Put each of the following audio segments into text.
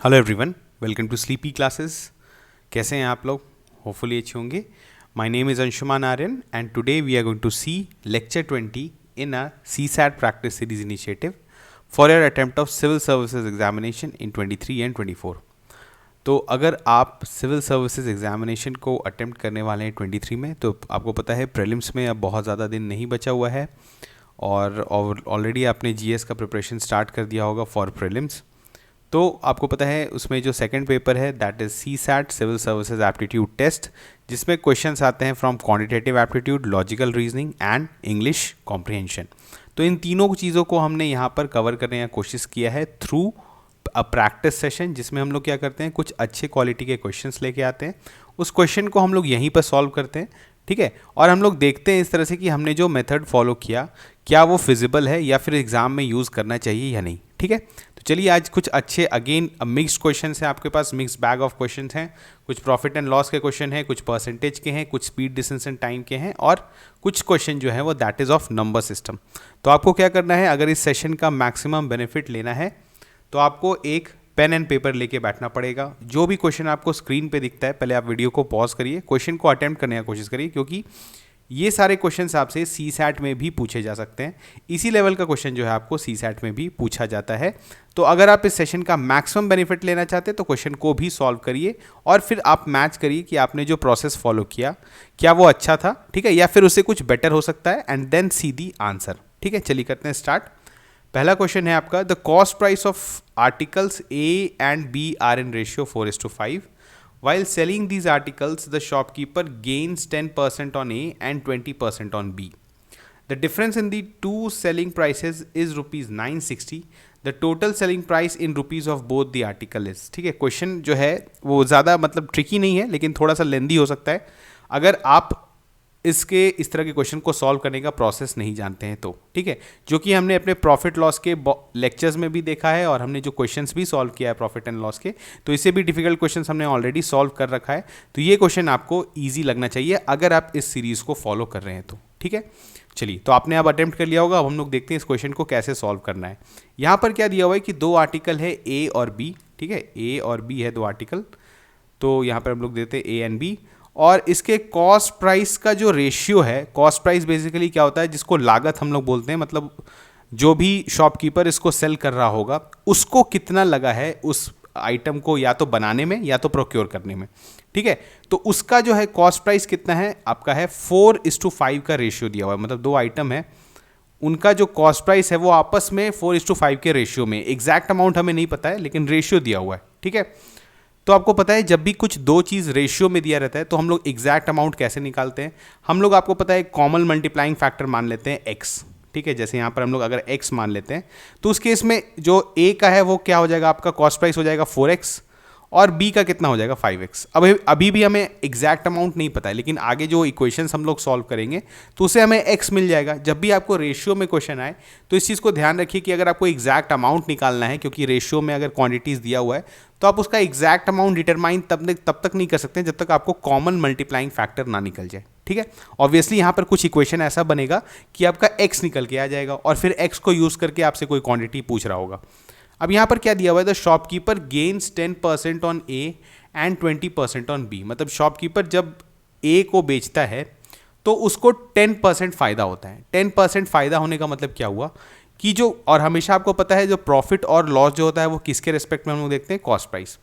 Hello everyone, welcome to sleepy classes. कैसे हैं आप लोग? होपफुली अच्छे होंगे। My name is Anshuman Aryan and today we are going to see lecture 20 in a CSAT practice series initiative for your attempt of civil services examination in 23 and 24। तो अगर आप civil services examination को अटेम्प्ट करने वाले हैं 23 में, तो आपको पता है प्रीलिम्स में अब बहुत ज़्यादा दिन नहीं बचा हुआ है और ऑलरेडी आपने GS का प्रिपरेशन स्टार्ट कर दिया होगा फॉर प्रीलिम्स। तो आपको पता है उसमें जो सेकंड पेपर है that is CSAT civil services aptitude test, जिसमें क्वेश्चंस आते हैं from quantitative aptitude, logical reasoning and English comprehension. तो इन तीनों चीज़ों को हमने यहाँ पर कवर करने का कोशिश किया है थ्रू अ प्रैक्टिस सेशन, जिसमें हम लोग क्या करते हैं, कुछ अच्छे क्वालिटी के क्वेश्चंस लेके आते हैं, उस क्वेश्चन को हम लोग यहीं पर सॉल्व करते हैं, ठीक है। और हम लोग देखते हैं इस तरह से कि हमने जो मेथड फॉलो किया क्या वो फिजिबल है या फिर एग्जाम में यूज़ करना चाहिए या नहीं, ठीक है। तो चलिए आज कुछ अच्छे अगेन मिक्स्ड क्वेश्चन हैं आपके पास, मिक्स बैग ऑफ क्वेश्चन हैं। कुछ प्रॉफिट एंड लॉस के क्वेश्चन हैं, कुछ परसेंटेज के हैं, कुछ स्पीड डिस्टेंस एंड टाइम के हैं और कुछ क्वेश्चन जो है वो that is of number system. तो आपको क्या करना है, अगर इस सेशन का मैक्सिमम बेनिफिट लेना है तो आपको एक पेन एंड पेपर लेके बैठना पड़ेगा। जो भी क्वेश्चन आपको स्क्रीन पे दिखता है, पहले आप वीडियो को पॉज करिए, क्वेश्चन को अटेम्प्ट करने की कोशिश करिए, क्योंकि ये सारे क्वेश्चंस आपसे CSAT में भी पूछे जा सकते हैं। इसी लेवल का क्वेश्चन जो है आपको CSAT में भी पूछा जाता है। तो अगर आप इस सेशन का मैक्सिमम बेनिफिट लेना चाहते हैं तो क्वेश्चन को भी सॉल्व करिए और फिर आप मैच करिए कि आपने जो प्रोसेस फॉलो किया क्या वो अच्छा था, ठीक है, या फिर उससे कुछ बेटर हो सकता है, and then see the answer, ठीक है। चलिए करते हैं स्टार्ट। पहला क्वेश्चन है आपका, the cost price of articles A and B are in ratio 4:5. While selling these articles, the shopkeeper gains 10% on A and 20% on B. The difference in the two selling prices is rupees 960. The total selling price in rupees of both the article is, ठीक है। Question जो है वो ज़्यादा मतलब tricky नहीं है, लेकिन थोड़ा सा लेंदी हो सकता है अगर आप इसके इस तरह के क्वेश्चन को सॉल्व करने का प्रोसेस नहीं जानते हैं तो, ठीक है। जो कि हमने अपने प्रॉफिट लॉस के लेक्चर्स में भी देखा है और हमने जो क्वेश्चंस भी सॉल्व किया है प्रॉफिट एंड लॉस के, तो इससे भी डिफिकल्ट क्वेश्चंस हमने ऑलरेडी सॉल्व कर रखा है। तो ये क्वेश्चन आपको ईजी लगना चाहिए अगर आप इस सीरीज को फॉलो कर रहे हैं तो, ठीक है। चलिए, तो आपने अब अटेम्प्ट कर लिया होगा, अब हम लोग देखते हैं इस क्वेश्चन को कैसे सॉल्व करना है। यहाँ पर क्या दिया हुआ है कि दो आर्टिकल है A और B, ठीक है, A और B है दो आर्टिकल। तो यहाँ पर हम लोग देते हैं A एंड B और इसके कॉस्ट प्राइस का जो रेशियो है, कॉस्ट प्राइस बेसिकली क्या होता है, जिसको लागत हम लोग बोलते हैं, मतलब जो भी शॉपकीपर इसको सेल कर रहा होगा उसको कितना लगा है उस आइटम को या तो बनाने में या तो प्रोक्योर करने में, ठीक है। तो उसका जो है कॉस्ट प्राइस कितना है आपका है 4:5 का रेशियो दिया हुआ है, मतलब दो आइटम है उनका जो कॉस्ट प्राइस है वो आपस में 4:5 के रेशियो में, एग्जैक्ट अमाउंट हमें नहीं पता है लेकिन रेशियो दिया हुआ है, ठीक है। तो आपको पता है जब भी कुछ दो चीज़ रेशियो में दिया रहता है तो हम लोग एग्जैक्ट अमाउंट कैसे निकालते हैं, हम लोग आपको पता है कॉमन मल्टीप्लाइंग फैक्टर मान लेते हैं x, ठीक है। जैसे यहाँ पर हम लोग अगर x मान लेते हैं तो उस केस में जो A का है वो क्या हो जाएगा, आपका कॉस्ट प्राइस हो जाएगा 4x और B का कितना हो जाएगा 5x। अब अभी भी हमें एग्जैक्ट अमाउंट नहीं पता है, लेकिन आगे जो इक्वेशंस हम लोग सॉल्व करेंगे तो उससे हमें x मिल जाएगा। जब भी आपको रेशियो में क्वेश्चन आए तो इस चीज़ को ध्यान रखिए कि अगर आपको एग्जैक्ट अमाउंट निकालना है, क्योंकि रेशियो में अगर क्वांटिटीज़ दिया हुआ है तो आप उसका एग्जैक्ट अमाउंट डिटरमाइन तब तक नहीं कर सकते जब तक आपको कॉमन मल्टीप्लाइंग फैक्टर ना निकल जाए, ठीक है। ऑब्वियसली यहाँ पर कुछ इक्वेशन ऐसा बनेगा कि आपका x निकल के आ जाएगा और फिर x को यूज़ करके आपसे कोई क्वांटिटी पूछ रहा होगा। अब यहाँ पर क्या दिया हुआ है, the shopkeeper gains 10% on A and 20% on B, मतलब शॉपकीपर जब A को बेचता है तो उसको 10% फ़ायदा होता है। 10% फ़ायदा होने का मतलब क्या हुआ कि जो, और हमेशा आपको पता है जो प्रॉफिट और लॉस जो होता है वो किसके रिस्पेक्ट में हम लोग देखते हैं, कॉस्ट प्राइस।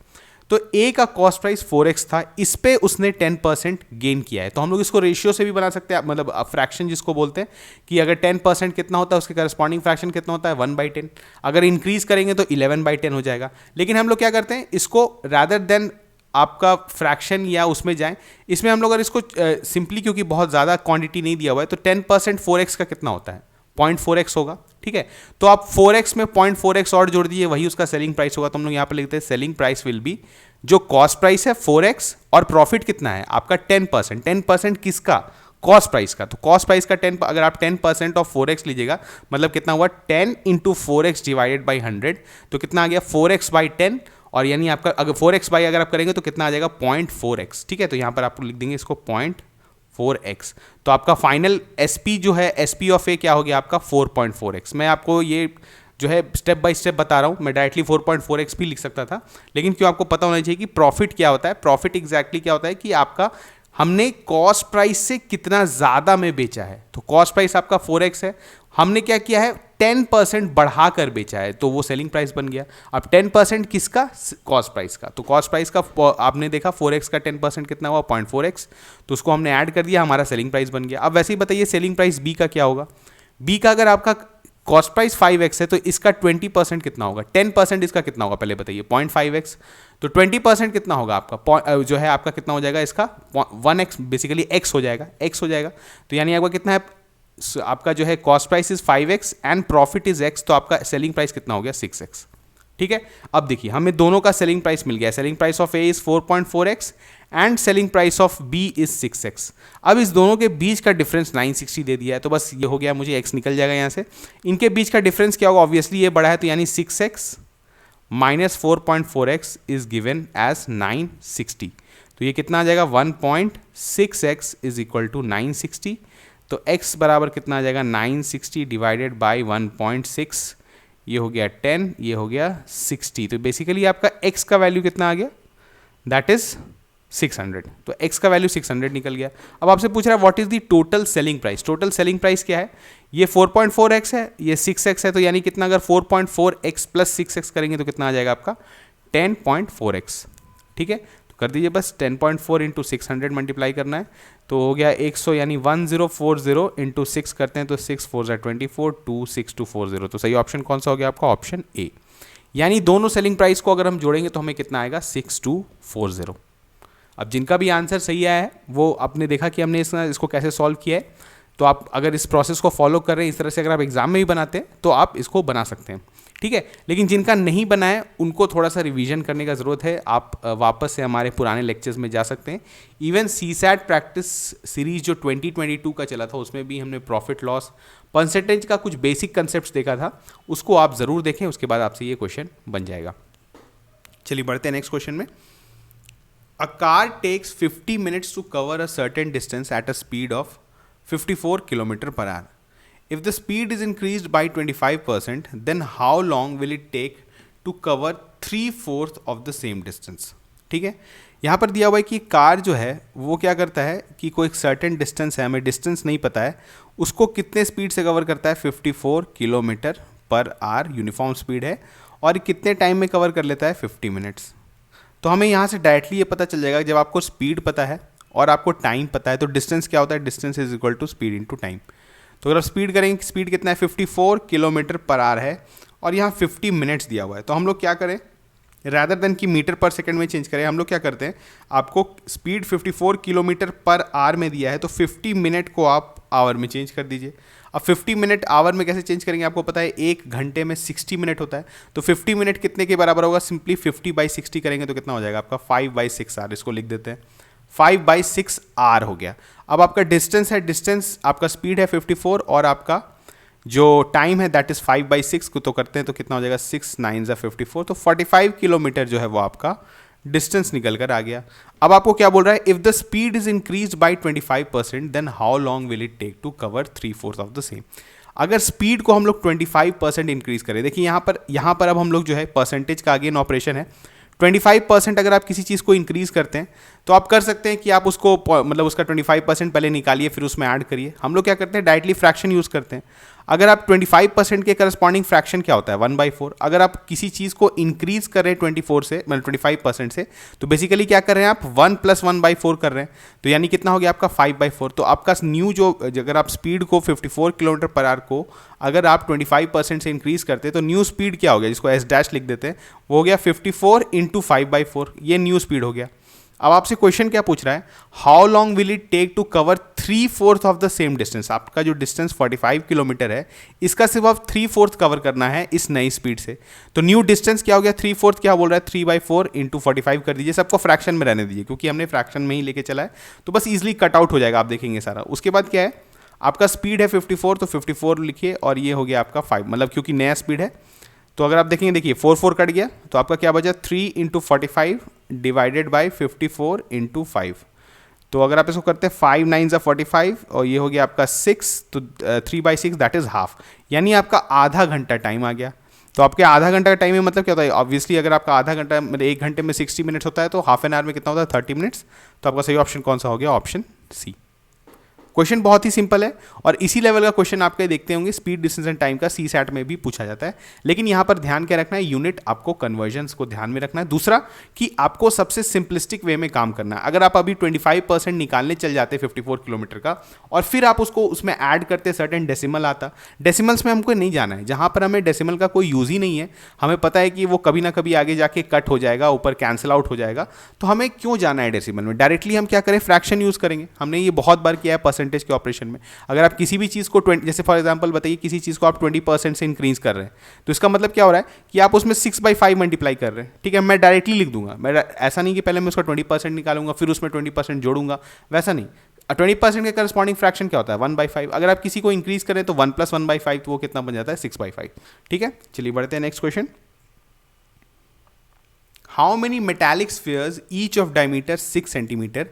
तो A का कॉस्ट प्राइस 4x था, इस पे उसने 10% गेन किया है। तो हम लोग इसको रेशियो से भी बना सकते हैं, मतलब फ्रैक्शन जिसको बोलते हैं कि अगर 10% कितना होता है उसके करस्पॉन्डिंग फ्रैक्शन कितना होता है 1/10। अगर इंक्रीज करेंगे तो 11/10 हो जाएगा। लेकिन हम लोग क्या करते हैं, इसको रैदर देन आपका फ्रैक्शन या उसमें जाएं, इसमें हम लोग अगर इसको सिंपली, क्योंकि बहुत ज़्यादा क्वांटिटी नहीं दिया हुआ है, तो 10% 4x का कितना होता है 0.4x होगा, ठीक है। तो आप 4x में 0.4x और जोड़ दीजिए, वही उसका सेलिंग प्राइस होगा। तो हम लोग यहाँ पर लिखते हैं सेलिंग प्राइस विल बी, जो कॉस्ट प्राइस है 4x और प्रॉफिट कितना है आपका 10%। 10% किसका, कॉस्ट प्राइस का। तो कॉस्ट प्राइस का 10, अगर आप 10% ऑफ 4x लीजिएगा मतलब कितना हुआ 10 × 4x डिवाइडेड बाई 100, तो कितना आ गया 4x/10, और यानी आपका अगर 4x बाई अगर आप करेंगे तो कितना आ जाएगा 0.4x, ठीक है। तो यहाँ पर आप लिख देंगे इसको 0.4x। तो आपका फाइनल SP जो है SP ऑफ A क्या हो गया आपका 4.4x। मैं आपको ये जो है स्टेप बाय स्टेप बता रहा हूँ, मैं डायरेक्टली 4.4x भी लिख सकता था, लेकिन क्यों आपको पता होना चाहिए कि प्रॉफिट क्या होता है। प्रॉफिट एग्जैक्टली क्या होता है कि आपका हमने कॉस्ट प्राइस से कितना ज़्यादा में बेचा है। तो कॉस्ट प्राइस आपका 4x है, हमने क्या किया है 10% बढ़ाकर बेचा है, तो वो सेलिंग प्राइस बन गया। अब 10% किसका, कॉस्ट प्राइस का। तो कॉस्ट प्राइस का आपने देखा 4x का 10% कितना हुआ 0.4x, तो उसको हमने ऐड कर दिया, हमारा सेलिंग प्राइस बन गया। अब वैसे ही बताइए सेलिंग प्राइस बी का क्या होगा। बी का अगर आपका कॉस्ट प्राइस 5x है तो इसका 20% कितना होगा, 10% इसका कितना होगा पहले बताइए 0.5x, तो 20% कितना होगा आपका जो है आपका कितना हो जाएगा इसका 1x, बेसिकली x हो जाएगा, x हो जाएगा। तो यानी आपका कितना है, आपका जो है cost price is 5x and profit is x, तो आपका सेलिंग प्राइस कितना हो गया 6x। ठीक है, अब देखिए हमें दोनों का सेलिंग प्राइस मिल गया। Selling price of A is 4.4x and selling price of B is 6x। अब इस दोनों के बीच का डिफरेंस 960 दे दिया है, तो बस ये हो गया, मुझे x निकल जाएगा यहाँ से। इनके बीच का डिफरेंस क्या होगा, ऑब्वियसली ये बड़ा है, तो यानी 6x minus 4.4x is given as 960। तो ये कितना आ जाएगा 1.6x इज इक्वल टू 960। तो x बराबर कितना आ जाएगा 960 डिवाइडेड बाई 1.6, ये हो गया 10, ये हो गया 60। तो बेसिकली आपका x का वैल्यू कितना आ गया, दैट इज 600। तो x का वैल्यू 600 निकल गया। अब आपसे पूछ रहा है what is the total selling price. Total selling price क्या है, ये 4.4x है, ये 6x है, तो यानी कितना, अगर 4.4x प्लस 6x करेंगे तो कितना आ जाएगा आपका 10.4x। ठीक है, तो कर दीजिए बस 10.4 इंटू 600 मल्टीप्लाई करना है, तो हो गया 100, यानी 1040 इंटू 6 करते हैं तो 6 4 24, 26240। तो सही ऑप्शन कौन सा हो गया आपका, ऑप्शन ए। यानी दोनों सेलिंग प्राइस को अगर हम जोड़ेंगे तो हमें कितना आएगा 6240। अब जिनका भी आंसर सही आया है वो आपने देखा कि हमने इसको कैसे सॉल्व किया है, तो आप अगर इस प्रोसेस को फॉलो कर रहे हैं इस तरह से, अगर आप एग्जाम में भी बनाते हैं तो आप इसको बना सकते हैं। ठीक है, लेकिन जिनका नहीं बना है उनको थोड़ा सा रिवीजन करने का ज़रूरत है। आप वापस से हमारे पुराने लेक्चर्स में जा सकते हैं। इवन सीसैट प्रैक्टिस सीरीज जो 2022 का चला था उसमें भी हमने प्रॉफिट लॉस परसेंटेज का कुछ बेसिक कंसेप्ट देखा था, उसको आप ज़रूर देखें, उसके बाद आपसे ये क्वेश्चन बन जाएगा। चलिए बढ़ते हैं नेक्स्ट क्वेश्चन में। A car takes 50 minutes to cover a certain distance at a speed of 54 km per hour. If the speed is increased by 25%, then how long will it take to cover 3/4 of the same distance? ठीक है, यहाँ पर दिया हुआ है कि car जो है वो क्या करता है कि कोई एक सर्टेन डिस्टेंस है, हमें डिस्टेंस नहीं पता है, उसको कितने स्पीड से कवर करता है 54 kilometre per hour uniform speed है, और कितने टाइम में कवर कर लेता है 50 मिनट्स। तो हमें यहाँ से डायरेक्टली ये पता चल जाएगा, जब आपको स्पीड पता है और आपको टाइम पता है तो डिस्टेंस क्या होता है, distance is equal to speed into time. तो अगर स्पीड करेंगे, स्पीड कितना है 54 किलोमीटर पर आवर है और यहाँ 50 मिनट्स दिया हुआ है, तो हम लोग क्या करें, रैदर देन कि मीटर पर सेकंड में चेंज करें, हम लोग क्या करते हैं, आपको स्पीड 54 किलोमीटर पर आवर में दिया है तो 50 मिनट को आप आवर में चेंज कर दीजिए। अब 50 मिनट आवर में कैसे चेंज करेंगे, आपको पता है 1 घंटे में 60 मिनट होता है, तो 50 मिनट कितने के बराबर होगा, सिंपली 50/60 करेंगे तो कितना हो जाएगा आपका 5/6 आर। इसको लिख देते हैं 5/6 आर हो गया। अब आपका डिस्टेंस है, डिस्टेंस आपका स्पीड है 54 और आपका जो टाइम है दैट इज 5/6 को तो करते हैं तो कितना हो जाएगा 6 9 54, तो 45 किलोमीटर जो है वो आपका डिस्टेंस निकल कर आ गया। अब आपको क्या बोल रहा है, if the speed is increase by 25% then how long will it take to cover 3/4 of the same. अगर स्पीड को हम लोग 25% इंक्रीज करें, देखिए यहाँ पर अब हम लोग जो है परसेंटेज का अगेन ऑपरेशन है, 25% अगर आप किसी चीज़ को इंक्रीज करते हैं तो आप कर सकते हैं कि आप उसको मतलब उसका 25% पहले निकालिए फिर उसमें ऐड करिए। हम लोग क्या करते हैं, डायरेक्टली फ्रैक्शन यूज़ करते हैं। अगर आप 25% के करस्पॉन्डिंग फ्रैक्शन क्या होता है 1/4। अगर आप किसी चीज़ को इंक्रीज कर रहे हैं 24 से मतलब 25% से, तो बेसिकली क्या कर रहे हैं आप 1 + 1/4 कर रहे हैं, तो यानी कितना हो गया आपका 5/4। तो आपका न्यू जो अगर आप स्पीड को 54 किलोमीटर पर आवर को अगर आप 25% से इंक्रीज करते हैं तो न्यू स्पीड क्या हो गया, जिसको S- लिख देते हैं, वो हो गया 54 × 5/4, ये न्यू स्पीड हो गया। अब आपसे क्वेश्चन क्या पूछ रहा है, how long will it take to cover 3/4 of the same distance. आपका जो डिस्टेंस 45 किलोमीटर है इसका सिर्फ आप 3/4 कवर करना है इस नई स्पीड से। तो न्यू डिस्टेंस क्या हो गया 3/4, क्या बोल रहा है 3/4 × 45 कर दीजिए, सबको फ्रैक्शन में रहने दीजिए क्योंकि हमने फ्रैक्शन में ही लेके चला है, तो बस ईजिली कट आउट हो जाएगा, आप देखेंगे सारा। उसके बाद क्या है, आपका स्पीड है 54, तो 54 लिखिए और ये हो गया आपका 5, मतलब क्योंकि नया स्पीड है तो अगर आप देखेंगे, देखिए 4 कट गया तो आपका क्या बचा 3 × 45 डिवाइडेड बाई 54 × 5। तो अगर आप इसको करते हैं 5 9 45 और ये हो गया आपका 6, तो 3/6 दैट इज हाफ, यानी आपका आधा घंटा टाइम आ गया। तो आपके आधा घंटा का टाइम है, मतलब क्या होता है, ऑब्वियसली अगर आपका आधा घंटा मतलब 1 घंटे में 60 मिनट्स होता है तो हाफ एन आवर में कितना होता है 30 मिनट्स। तो आपका सही ऑप्शन कौन सा हो गया, ऑप्शन सी। क्वेश्चन बहुत ही सिंपल है और इसी लेवल का क्वेश्चन आपके देखते होंगे स्पीड डिस्टेंस एंड टाइम का सी सैट में भी पूछा जाता है। लेकिन यहाँ पर ध्यान क्या रखना है, यूनिट आपको कन्वर्जन्स को ध्यान में रखना है। दूसरा कि आपको सबसे सिंपलिस्टिक वे में काम करना है। अगर आप अभी 25% निकालने चल जाते 54 किलोमीटर का और फिर आप उसको उसमें ऐड करते सर्टेन डेसिमल आता, डेसिमल्स में हमको नहीं जाना है, जहाँ पर हमें डेसिमल का कोई यूज़ ही नहीं है, हमें पता है कि वो कभी ना कभी आगे जाके कट हो जाएगा, ऊपर कैंसिल आउट हो जाएगा, तो हमें क्यों जाना है डेसिमल में। डायरेक्टली हम क्या करें, फ्रैक्शन यूज़ करेंगे। हमने ये बहुत बार किया है परसेंटेज के ऑपरेशन में। अगर आप किसी भी चीज़ को 20, जैसे फॉर एग्जांपल बताइए किसी चीज़ को आप 20% से इंक्रीज कर रहे हैं, तो इसका मतलब क्या हो रहा है कि आप उसमें 6/5 मल्टीप्लाई कर रहे हैं। ठीक है, मैं डायरेक्टली लिख दूंगा, मैं ऐसा नहीं कि पहले मैं उसका 20% निकालूंगा फिर उसमें 20% जोड़ूंगा, वैसा नहीं। 20% के करस्पॉन्डिंग फ्रैक्शन क्या होता है 1/5। अगर आप किसी को इंक्रीज करें तो 1 + 1/5, तो वो कितना बन जाता है 6/5। ठीक है, चलिए बढ़ते हैं next question. How many metallic spheres each of diameter 6 centimetre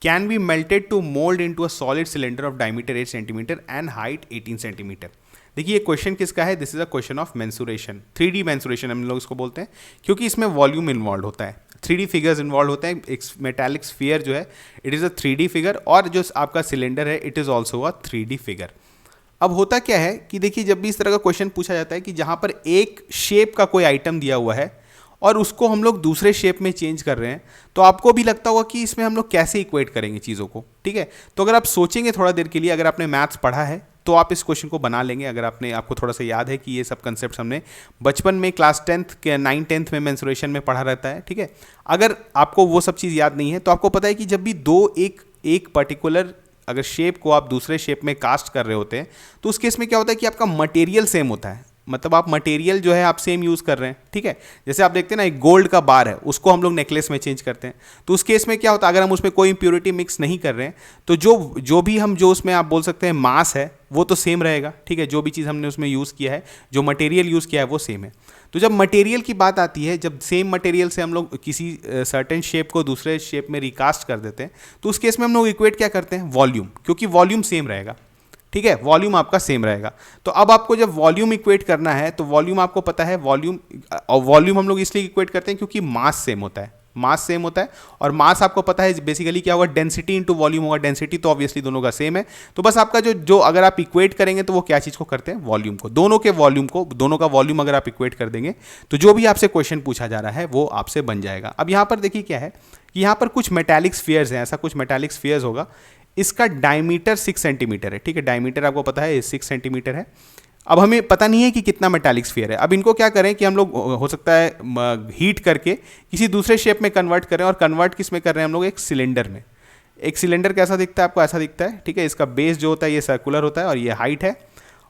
can be melted to mold into a solid cylinder of diameter 8 cm and height 18 cm। देखिए ये क्वेश्चन किसका है, this is a question of mensuration, 3D mensuration हम लोग इसको बोलते हैं, क्योंकि इसमें वॉल्यूम इन्वॉल्व होता है, 3D फिगर्स इन्वॉल्व होते हैं। एक मेटालिक स्फीयर जो है it is a 3D figure, और जो आपका सिलेंडर है it is also a 3D figure. अब होता क्या है कि देखिए जब भी इस तरह का क्वेश्चन पूछा जाता है कि जहाँ पर एक शेप का कोई आइटम दिया हुआ है और उसको हम लोग दूसरे शेप में चेंज कर रहे हैं, तो आपको भी लगता होगा कि इसमें हम लोग कैसे इक्वेट करेंगे चीज़ों को। ठीक है, तो अगर आप सोचेंगे थोड़ा देर के लिए, अगर आपने मैथ्स पढ़ा है तो आप इस क्वेश्चन को बना लेंगे। अगर आपको थोड़ा सा याद है कि ये सब कंसेप्ट हमने बचपन में क्लास 10th के 9th में मेंसुरेशन में पढ़ा रहता है। ठीक है, अगर आपको वो सब चीज़ याद नहीं है तो आपको पता है कि जब भी एक पर्टिकुलर अगर शेप को आप दूसरे शेप में कास्ट कर रहे होते हैं तो उस केस में क्या होता है कि आपका मटेरियल सेम होता है, मतलब आप मटेरियल जो है आप सेम यूज़ कर रहे हैं। ठीक है, जैसे आप देखते हैं ना एक गोल्ड का बार है, उसको हम लोग नेकलेस में चेंज करते हैं, तो उस केस में क्या होता है अगर हम उसमें कोई इंप्योरिटी मिक्स नहीं कर रहे हैं तो जो उसमें आप बोल सकते हैं मास है वो तो सेम रहेगा। ठीक है, जो भी चीज़ हमने उसमें यूज़ किया है, जो मटेरियल यूज़ किया है वो सेम है। तो जब मटेरियल की बात आती है, जब सेम मटेरियल से हम लोग किसी सर्टेन शेप को दूसरे शेप में रिकास्ट कर देते हैं, तो उस केस में हम लोग इक्वेट क्या करते हैं, वॉल्यूम, क्योंकि वॉल्यूम सेम रहेगा। ठीक है, वॉल्यूम आपका सेम रहेगा। तो अब आपको जब वॉल्यूम इक्वेट करना है तो वॉल्यूम आपको पता है, वॉल्यूम हम लोग इसलिए इक्वेट करते हैं क्योंकि मास सेम होता है, मास सेम होता है, और मास आपको पता है बेसिकली क्या होगा, डेंसिटी इंटू वॉल्यूम होगा। डेंसिटी तो ऑब्वियसली दोनों का सेम है, तो बस आपका जो अगर आप इक्वेट करेंगे तो वो क्या चीज़ को करते हैं, वॉल्यूम को, दोनों का वॉल्यूम अगर आप इक्वेट कर देंगे तो जो भी आपसे क्वेश्चन पूछा जा रहा है वो आपसे बन जाएगा। अब यहाँ पर देखिए क्या है कि यहाँ पर कुछ मेटालिक स्फीयर्स हैं, ऐसा कुछ मेटालिक स्फीयर्स होगा, इसका डायमीटर 6 सेंटीमीटर है। ठीक है, डायमीटर आपको पता है 6 सेंटीमीटर है। अब हमें पता नहीं है कि कितना मेटालिक स्फीयर है। अब इनको क्या करें कि हम लोग हो सकता है हीट करके किसी दूसरे शेप में कन्वर्ट करें, और कन्वर्ट किस में कर रहे हैं हम लोग, एक सिलेंडर में। एक सिलेंडर कैसा दिखता है आपको, ऐसा दिखता है। ठीक है, इसका बेस जो होता है ये सर्कुलर होता है और ये हाइट है,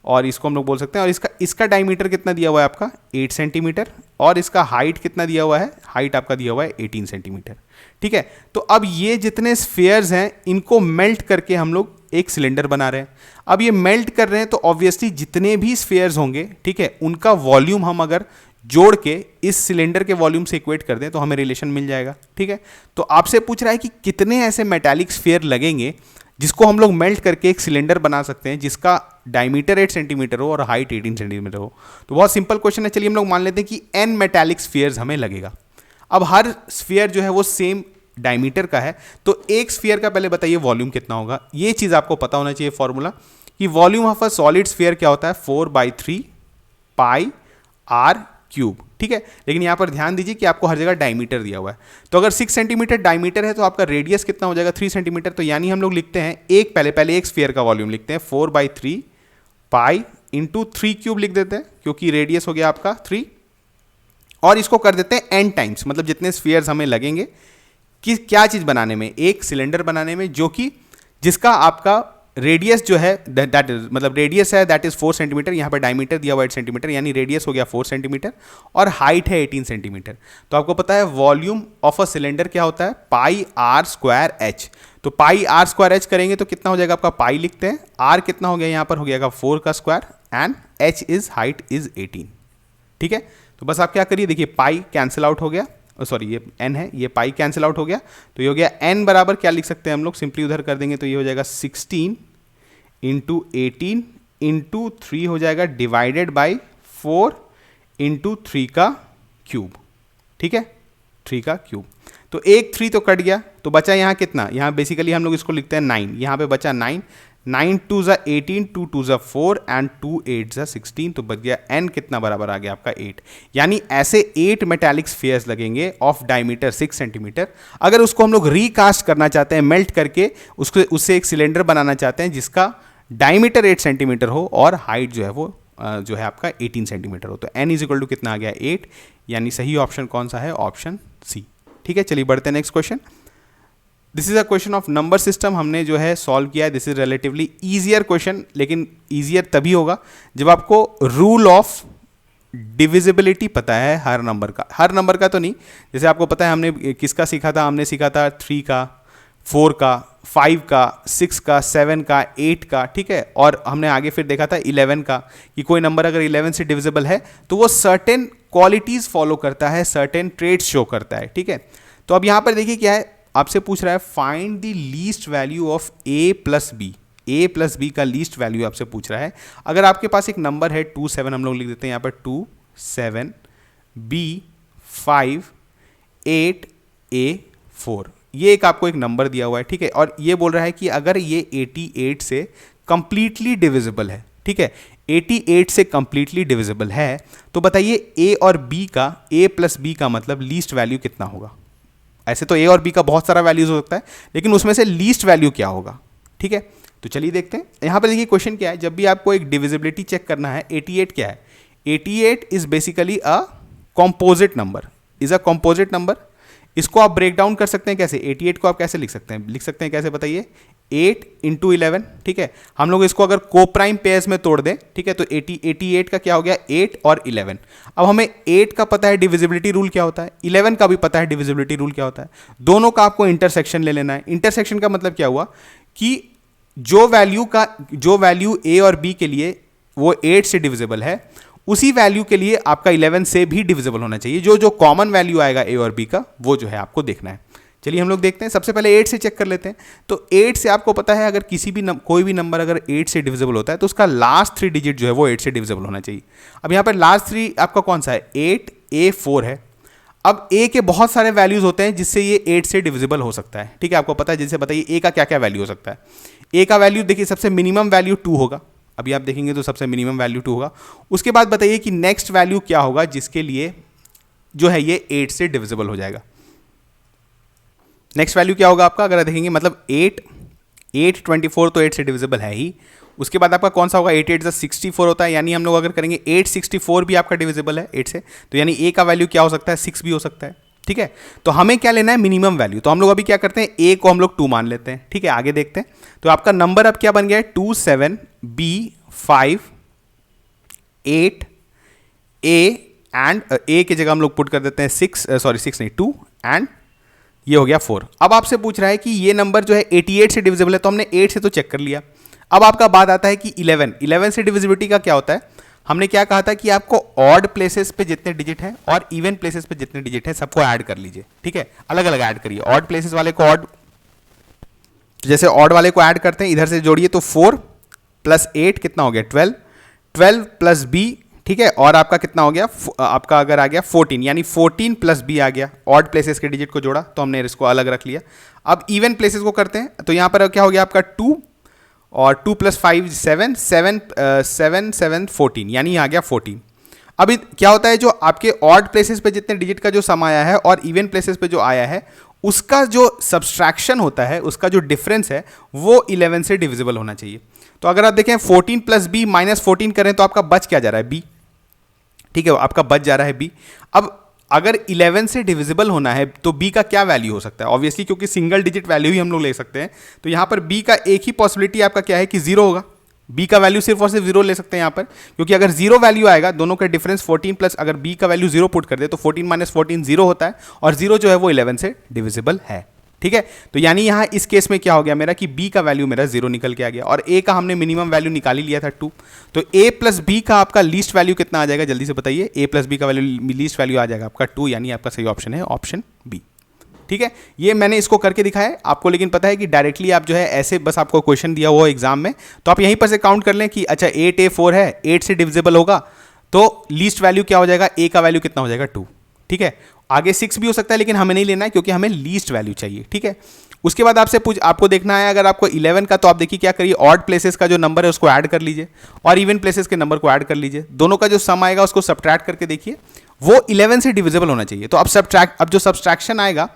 और इसको हम लोग बोल सकते हैं, और इसका डायमीटर कितना दिया हुआ है आपका 8 सेंटीमीटर, और इसका हाइट कितना दिया हुआ है, हाइट आपका दिया हुआ है 18 सेंटीमीटर। ठीक है, तो अब ये जितने स्फीयर्स हैं इनको मेल्ट करके हम लोग एक सिलेंडर बना रहे हैं। अब ये मेल्ट कर रहे हैं तो ऑब्वियसली जितने भी स्फीयर्स होंगे, ठीक है, उनका वॉल्यूम हम अगर जोड़ के इस सिलेंडर के वॉल्यूम से इक्वेट कर दें तो हमें रिलेशन मिल जाएगा। ठीक है, तो आपसे पूछ रहा है कि कितने ऐसे मेटालिक स्फीयर लगेंगे जिसको हम लोग मेल्ट करके एक सिलेंडर बना सकते हैं जिसका डायमीटर 8 सेंटीमीटर हो और हाइट 18 सेंटीमीटर हो। तो बहुत सिंपल क्वेश्चन है, चलिए हम लोग मान लेते हैं कि n मेटालिक स्फीयर्स हमें लगेगा। अब हर स्फीयर जो है वो सेम डायमीटर का है, तो एक स्फीयर का पहले बताइए वॉल्यूम कितना होगा। ये चीज़ आपको पता होना चाहिए फॉर्मूला, कि volume of a solid sphere क्या होता है, 4/3 पाई आर क्यूब। ठीक है, लेकिन यहाँ पर ध्यान दीजिए कि आपको हर जगह डायमीटर दिया हुआ है। तो अगर 6 सेंटीमीटर डायमीटर है तो आपका रेडियस कितना हो जाएगा 3 सेंटीमीटर। तो यानी हम लोग लिखते हैं पहले एक स्फीयर का वॉल्यूम लिखते हैं 4/3 पाई इंटू 3 क्यूब लिख देते हैं, क्योंकि रेडियस हो गया आपका 3, और इसको कर देते हैं n टाइम्स, मतलब जितने स्फीयर्स हमें लगेंगे कि क्या चीज़ बनाने में, एक सिलेंडर बनाने में, जो कि जिसका आपका रेडियस जो है दैट इज मतलब रेडियस है दैट इज 4 सेंटीमीटर, यहाँ पर डायमीटर दिया हुआ 8 सेंटीमीटर, यानी रेडियस हो गया 4 सेंटीमीटर और हाइट है 18 सेंटीमीटर। तो आपको पता है वॉल्यूम ऑफ अ सिलेंडर क्या होता है, पाई आर स्क्वायर एच। तो पाई आर स्क्वायर एच करेंगे तो कितना हो जाएगा, आपका पाई लिखते हैं, आर कितना हो गया यहाँ पर हो गया 4 का square, and H is height is 18। ठीक है, तो बस आप क्या करिए, देखिए पाई कैंसिल आउट हो गया, सॉरी ये n है, ये पाई कैंसिल आउट हो गया, तो ये हो गया n बराबर क्या लिख सकते हैं हम लोग, सिंपली उधर कर देंगे तो ये हो जाएगा 16 इंटू 18 इंटू 3 हो जाएगा डिवाइडेड बाई 4 इंटू 3 का क्यूब, ठीक है, 3 का क्यूब। तो एक 3 तो कट गया, तो बचा यहाँ कितना, यहाँ बेसिकली हम लोग इसको लिखते हैं 9, यहाँ पे बचा 9, 9 2 ज़ा 18, 2 2 ज़ा 4 एंड 2 8 ज़ा 16, तो बच गया n कितना बराबर आ गया आपका 8। यानी ऐसे 8 मेटालिक स्फीयर्स लगेंगे ऑफ डायमीटर 6 सेंटीमीटर। अगर उसको हम लोग रिकास्ट करना चाहते हैं, मेल्ट करके उससे एक सिलेंडर बनाना चाहते हैं जिसका डायमीटर 8 सेंटीमीटर हो और हाइट जो है वो जो है आपका 18 सेंटीमीटर हो, तो n इज इक्वल टू कितना आ गया 8, यानी सही ऑप्शन कौन सा है, ऑप्शन सी। ठीक है, चलिए बढ़ते हैं next question. This is a question of number system, हमने जो है सॉल्व किया है। This is relatively easier question, लेकिन ईजियर तभी होगा जब आपको रूल ऑफ डिविजिबिलिटी पता है हर नंबर का। हर नंबर का तो नहीं, जैसे आपको पता है हमने किसका सीखा था, हमने सीखा था 3 का, 4 का, 5 का, 6 का, 7 का, 8 का, ठीक है। और हमने आगे फिर देखा था 11 का, कि कोई नंबर अगर 11 से डिविजिबल है तो वो सर्टेन क्वालिटीज फॉलो करता है, सर्टेन ट्रेड्स शो करता है, ठीक है। तो अब यहाँ पर देखिए क्या है, आपसे पूछ रहा है find the least value of a plus b. a plus b का लीस्ट वैल्यू आपसे पूछ रहा है। अगर आपके पास एक नंबर है 2 7, हम लोग लिख देते हैं यहाँ पर 2 7 b 5 8 a 4, ये एक आपको एक नंबर दिया हुआ है, ठीक है। और ये बोल रहा है कि अगर ये 88 से कंप्लीटली डिविजिबल है, ठीक है, 88 से कंप्लीटली डिविजिबल है, तो बताइए a और b का, a प्लस b का मतलब लीस्ट वैल्यू कितना होगा। ऐसे तो a और b का बहुत सारा वैल्यूज हो सकता है, लेकिन उसमें से लीस्ट वैल्यू क्या होगा, ठीक है। तो चलिए देखते हैं। यहाँ पर देखिए क्वेश्चन क्या है, जब भी आपको एक डिविजिबिलिटी चेक करना है, 88 क्या है, 88 is basically a composite number, is a composite number. इसको आप ब्रेक डाउन कर सकते हैं कैसे, 88 को आप कैसे लिख सकते हैं, लिख सकते हैं कैसे बताइए, 8 इंटू 11, ठीक है। हम लोग इसको अगर को प्राइम पेयर्स में तोड़ दें, ठीक है, तो 88 का क्या हो गया 8 और 11। अब हमें 8 का पता है डिविजिबिलिटी रूल क्या होता है, 11 का भी पता है डिविजिबिलिटी रूल क्या होता है। दोनों का आपको इंटरसेक्शन ले लेना है। इंटरसेक्शन का मतलब क्या हुआ कि जो वैल्यू a और b के लिए वो 8 से डिविजिबल है, उसी वैल्यू के लिए आपका 11 से भी डिविजिबल होना चाहिए। जो कॉमन वैल्यू आएगा a और b का, वो जो है आपको देखना है। चलिए हम लोग देखते हैं, सबसे पहले 8 से चेक कर लेते हैं। तो 8 से आपको पता है अगर कोई भी नंबर अगर 8 से डिविजिबल होता है तो उसका लास्ट 3 डिजिट जो है वो 8 से डिविजिबल होना चाहिए। अब यहाँ पर लास्ट 3 आपका कौन सा है, 8 a 4 है। अब a के बहुत सारे वैल्यूज होते हैं जिससे ये 8 से डिविजिबल हो सकता है, ठीक है। आपको पता है, जैसे बताइए a का क्या क्या वैल्यू हो सकता है। a का वैल्यू देखिए सबसे मिनिमम वैल्यू 2 होगा, अभी आप देखेंगे तो सबसे मिनिमम वैल्यू 2 होगा। उसके बाद बताइए कि नेक्स्ट वैल्यू क्या होगा जिसके लिए जो है ये 8 से डिविजिबल हो जाएगा। नेक्स्ट वैल्यू क्या होगा आपका, अगर देखेंगे मतलब 8 24 तो 8 से डिविजिबल है ही। उसके बाद आपका कौन सा होगा, 8 8 64 होता है, यानी हम लोग अगर करेंगे 864 भी आपका डिविजिबल है 8 से, तो यानी a का वैल्यू क्या हो सकता है, 6 भी हो सकता है, ठीक है। तो हमें क्या लेना है, मिनिमम वैल्यू। तो हम लोग अभी क्या करते हैं, a को हम लोग 2 मान लेते हैं, ठीक है। आगे देखते हैं, तो आपका नंबर अब क्या बन गया है, 2 7 b 5 8 a एंड a की जगह हम लोग पुट कर देते हैं 6 नहीं 2 एंड ये हो गया 4। अब आपसे पूछ रहा है कि ये नंबर जो है 88 से डिविजिबल है, तो हमने 8 से तो चेक कर लिया। अब आपका बात आता है कि 11 से डिविजिबिलिटी का क्या होता है। हमने क्या कहा था कि आपको ऑड प्लेसेस पे जितने डिजिट हैं और इवन प्लेसेस पे जितने डिजिट हैं सबको ऐड कर लीजिए, ठीक है, अलग अलग ऐड करिए। ऑड प्लेसेस वाले को ऑड, जैसे ऑड वाले को ऐड करते हैं, इधर से जोड़िए तो 4 + 8 कितना हो गया 12, 12 + b, ठीक है। और आपका कितना हो गया, आपका अगर आ गया 14, यानी 14 + b आ गया। ऑड प्लेसेस के डिजिट को जोड़ा तो हमने इसको अलग रख लिया। अब इवन प्लेसेस को करते हैं, तो यहाँ पर क्या हो गया आपका 2 और 2 + 5 7 7 7 14, यानी आ गया 14। अभी क्या होता है, जो आपके ऑड प्लेसेस पे जितने डिजिट का जो सम आया है और इवन प्लेसेस पे जो आया है उसका जो सब्सट्रैक्शन होता है, उसका जो डिफरेंस है वो 11 से डिविजिबल होना चाहिए। तो अगर आप देखें 14 + b -14 करें तो आपका बच क्या जा रहा है, b, ठीक है, आपका बच जा रहा है b। अब अगर 11 से डिविजिबल होना है तो b का क्या वैल्यू हो सकता है, ऑब्वियसली क्योंकि सिंगल डिजिट वैल्यू ही हम लोग ले सकते हैं, तो यहाँ पर b का एक ही पॉसिबिलिटी आपका क्या है कि 0 होगा। b का वैल्यू सिर्फ और सिर्फ 0 ले सकते हैं यहाँ पर, क्योंकि अगर 0 वैल्यू आएगा, दोनों का डिफरेंस 14 प्लस अगर b का वैल्यू 0 पुट कर दे तो 14 - 14 0 होता है, और 0 जो है वो 11 से डिविजिबल है, ठीक है। तो यानी यहाँ इस केस में क्या हो गया मेरा कि b का वैल्यू मेरा 0 निकल के आ गया, और a का हमने मिनिमम वैल्यू निकाल ही लिया था 2। तो a + b का आपका लीस्ट वैल्यू कितना आ जाएगा, जल्दी से बताइए। a + b का वैल्यू लीस्ट वैल्यू आ जाएगा आपका 2, यानी आपका सही ऑप्शन है ऑप्शन बी, ठीक है। ये मैंने इसको करके दिखाया है आपको, लेकिन पता है कि डायरेक्टली आप जो है ऐसे बस आपको क्वेश्चन दिया हुआ एग्जाम में, तो आप यहीं पर से काउंट कर लें कि अच्छा 8 a 4 है, 8 से डिविजिबल होगा, तो लीस्ट वैल्यू क्या हो जाएगा, ए का वैल्यू कितना हो जाएगा 2, ठीक है। आगे 6 भी हो सकता है लेकिन हमें नहीं लेना है क्योंकि हमें लीस्ट वैल्यू चाहिए, ठीक है। उसके बाद आपको देखना है अगर आपको 11 का, तो आप देखिए क्या करिए, ऑड प्लेसेस का जो नंबर है उसको ऐड कर लीजिए और इवन प्लेसेस के नंबर को ऐड कर लीजिए, दोनों का जो सम आएगा उसको सब्ट्रैक्ट करके देखिए, वो 11 से डिविजिबल होना चाहिए। तो अब जो सब्ट्रैक्शन आएगा,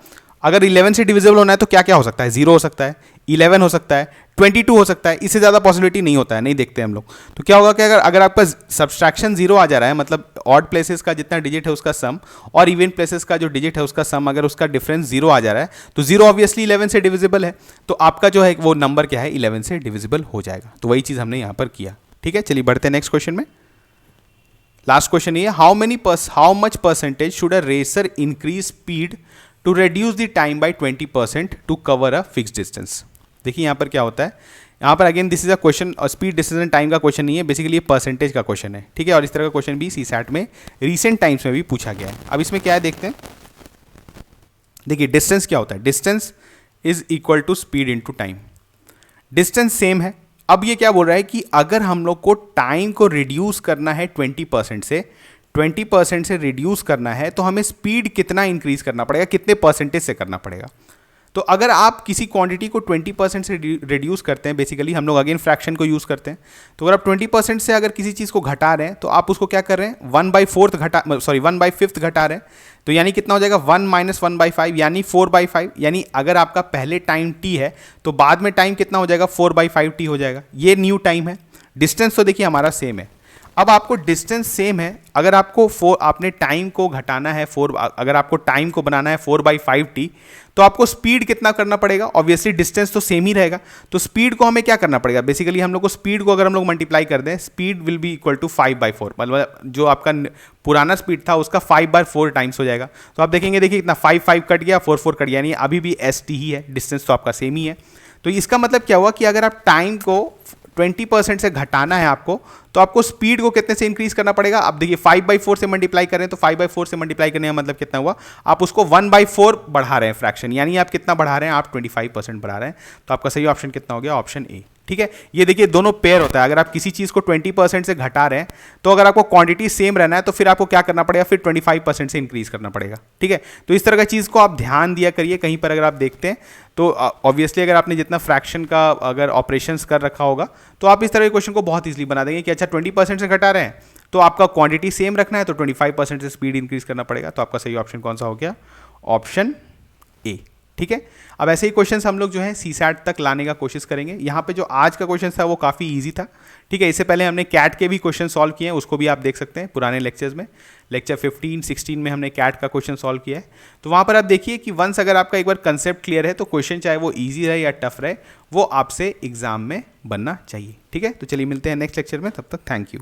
अगर 11 से डिविजिबल होना है तो क्या क्या हो सकता है, 0 हो सकता है, 11 हो सकता है, 22 हो सकता है, इससे ज़्यादा पॉसिबिलिटी नहीं होता है, नहीं देखते हम लोग। तो क्या होगा कि अगर आपका सब्सट्रैक्शन 0 आ जा रहा है, मतलब ऑड प्लेसेस का जितना डिजिट है उसका सम और इवन प्लेसेस का जो डिजिट है उसका सम, अगर उसका डिफरेंस 0 आ जा रहा है तो 0 ऑब्वियसली 11 से डिविजिबल है, तो आपका जो है वो नंबर क्या है, 11 से डिविजिबल हो जाएगा। तो वही चीज़ हमने यहाँ पर किया, ठीक है। चलिए बढ़ते हैं नेक्स्ट क्वेश्चन में। लास्ट क्वेश्चन ये, how much percentage should a racer increase speed to reduce the time by 20% to cover a fixed distance। देखिए यहाँ पर क्या होता है, यहाँ पर again this is a question, speed distance time का क्वेश्चन नहीं है, बेसिकली ये परसेंटेज का क्वेश्चन है, ठीक है। और इस तरह का क्वेश्चन भी सीसैट में रीसेंट टाइम्स में भी पूछा गया है। अब इसमें क्या है देखते हैं। देखिए डिस्टेंस क्या होता है, distance is equal to speed into time. Distance same है। अब ये क्या बोल रहा है कि अगर हम लोग को टाइम को रिड्यूस करना है 20% से, 20% से रिड्यूस करना है तो हमें स्पीड कितना इंक्रीज करना पड़ेगा, कितने परसेंटेज से करना पड़ेगा। तो अगर आप किसी क्वांटिटी को 20% से रिड्यूस करते हैं, बेसिकली हम लोग अगेन फ्रैक्शन को यूज़ करते हैं, तो अगर आप 20% से अगर किसी चीज़ को घटा रहे हैं तो आप उसको क्या कर रहे हैं, 1/5 घटा रहे हैं। तो यानी कितना हो जाएगा, 1 - 1/5 यानी 4/5। यानी अगर आपका पहले टाइम t है तो बाद में टाइम कितना हो जाएगा, 4/5t हो जाएगा। ये न्यू टाइम है। डिस्टेंस तो देखिए हमारा सेम है। अब आपको डिस्टेंस सेम है, अगर आपको आपने टाइम को घटाना है अगर आपको टाइम को बनाना है 4/5t, तो आपको स्पीड कितना करना पड़ेगा, ऑब्वियसली डिस्टेंस तो सेम ही रहेगा, तो स्पीड को हमें क्या करना पड़ेगा, बेसिकली हम लोग को स्पीड को अगर हम लोग मल्टीप्लाई कर दें, speed will be equal to 5/4, मतलब जो आपका पुराना स्पीड था उसका 5/4 टाइम्स हो जाएगा। तो आप देखेंगे, देखिए इतना 5 कट गया, 4 कट गया, यानी अभी भी st ही है, डिस्टेंस तो आपका सेम ही है। तो इसका मतलब क्या हुआ कि अगर आप टाइम को 20% से घटाना है आपको, तो आपको स्पीड को कितने से इंक्रीज करना पड़ेगा। अब देखिए 5/4 से मल्टीप्लाई करें तो 5/4 से मल्टीप्लाई करने का मतलब कितना हुआ, आप उसको 1/4 बढ़ा रहे हैं फ्रैक्शन, यानी आप कितना बढ़ा रहे हैं, आप 25% बढ़ा रहे हैं। तो आपका सही ऑप्शन कितना हो गया, ऑप्शन ए, ठीक है। ये देखिए दोनों पेयर होता है, अगर आप किसी चीज़ को 20% से घटा रहे हैं तो अगर आपको क्वांटिटी सेम रहना है तो फिर आपको क्या करना पड़ेगा, फिर 25% से इंक्रीज करना पड़ेगा, ठीक है। तो इस तरह का चीज़ को आप ध्यान दिया करिए, कहीं पर अगर आप देखते हैं तो ऑब्वियसली अगर आपने जितना फ्रैक्शन का अगर ऑपरेशंस कर रखा होगा तो आप इस तरह के क्वेश्चन को बहुत ईजिली बना देंगे कि अच्छा 20% से घटा रहे हैं तो आपका क्वांटिटी सेम रखना है तो 25% से स्पीड इंक्रीज करना पड़ेगा। तो आपका सही ऑप्शन कौन सा हो गया, ऑप्शन ए, ठीक है। अब ऐसे ही क्वेश्चंस हम लोग जो है सीसैट तक लाने का कोशिश करेंगे। यहाँ पे जो आज का क्वेश्चन था वो काफ़ी इजी था, ठीक है। इससे पहले हमने कैट के भी क्वेश्चन सॉल्व किए हैं, उसको भी आप देख सकते हैं पुराने लेक्चर्स में। लेक्चर 15-16 में हमने कैट का क्वेश्चन सॉल्व किया है। तो वहाँ पर आप देखिए कि वंस अगर आपका एक बार कंसेप्ट क्लियर है तो क्वेश्चन चाहे वो ईजी रहे या टफ रहे, वो आपसे एग्जाम में बनना चाहिए, ठीक है। तो चलिए मिलते हैं नेक्स्ट लेक्चर में, तब तक थैंक यू।